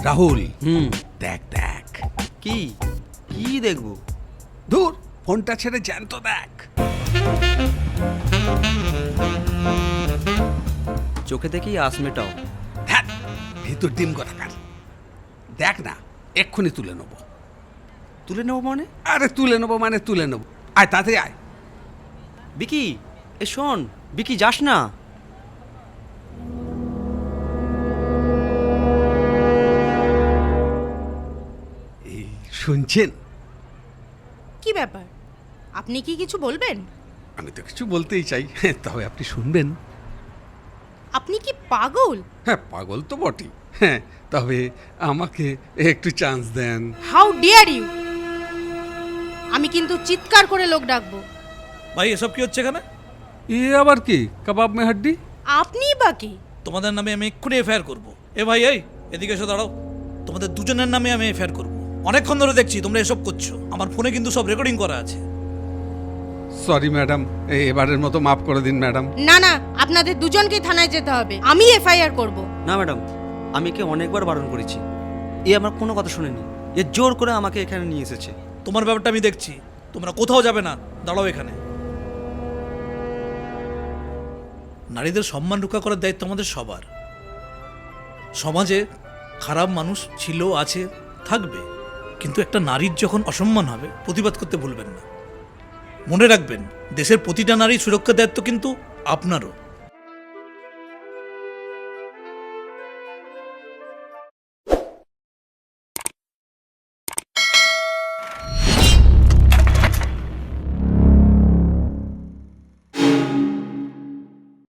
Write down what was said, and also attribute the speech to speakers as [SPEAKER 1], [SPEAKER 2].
[SPEAKER 1] রাহুল, দেখ দেখ।
[SPEAKER 2] কি কি দেখবো?
[SPEAKER 1] দূর, ফোনটা ছেড়ে জ্যান্ত দেখ।
[SPEAKER 2] চোখে দেখি আস মেটাও।
[SPEAKER 1] হ্যাঁ, ভিতর ডিম কথাকার। দেখ না, এক্ষুনি তুলে নেবো।
[SPEAKER 2] তুলে নেবো মানে?
[SPEAKER 1] আরে তুলে নেবো মানে তুলে নেবো। আয় তাড়াতাড়ি আয়।
[SPEAKER 2] বিকি, এ শোন, বিকি যাস না।
[SPEAKER 1] এই শুনছেন?
[SPEAKER 3] কি ব্যাপার, আপনি কি কিছু বলবেন?
[SPEAKER 1] আমি তো কিছু বলতেই চাই, তবে আপনি শুনবেন।
[SPEAKER 3] আপনি কি পাগল?
[SPEAKER 1] হ্যাঁ, পাগল তো বটেই। হ্যাঁ, তবে আমাকে একটু চান্স দেন।
[SPEAKER 3] How dear you! আমি কিন্তু চিৎকার করে লোক ডাকবো।
[SPEAKER 4] ভাই এসব কি হচ্ছে এখানে?
[SPEAKER 1] এ আবার কি, কাবাব মে হাড্ডি?
[SPEAKER 3] আপনিই বা কি?
[SPEAKER 4] তোমাদের নামে আমি এক্ষুনি এফআইআর করবো। এ ভাই, এই এদিকে এসে দাঁড়াও। তোমাদের দুজনের নামে আমি এফআইআর করবো। অনেকক্ষণ ধরে দেখছি তোমরা এসব করছো। আমার ফোনে কিন্তু সব রেকর্ডিং করা আছে।
[SPEAKER 1] সরি ম্যাডাম, এবারের মতো মাফ করে দিন ম্যাডাম।
[SPEAKER 3] না না, আপনাদের দুজনকেই থানায় যেতে হবে। আমি এফআইআর করব।
[SPEAKER 2] না ম্যাডাম, আমি একে অনেকবার বারণ করেছি, এ আমার কোনো কথা শোনেনি। এ জোর করে আমাকে এখানে নিয়ে এসেছে।
[SPEAKER 4] তোমার ব্যাপারটা আমি দেখছি। তোমরা কোথাও যাবে না, দাঁড়াও এখানে। নারীদের সম্মান রক্ষা করার দায়িত্ব আমাদের সবার। সমাজে খারাপ মানুষ ছিল, আছে, থাকবে, কিন্তু একটা নারীর যখন অসম্মান হবে প্রতিবাদ করতে ভুলবেন না। মনে রাখবেন, দেশের প্রতিটা নারী সুরক্ষার দায়িত্ব কিন্তু আপনারও।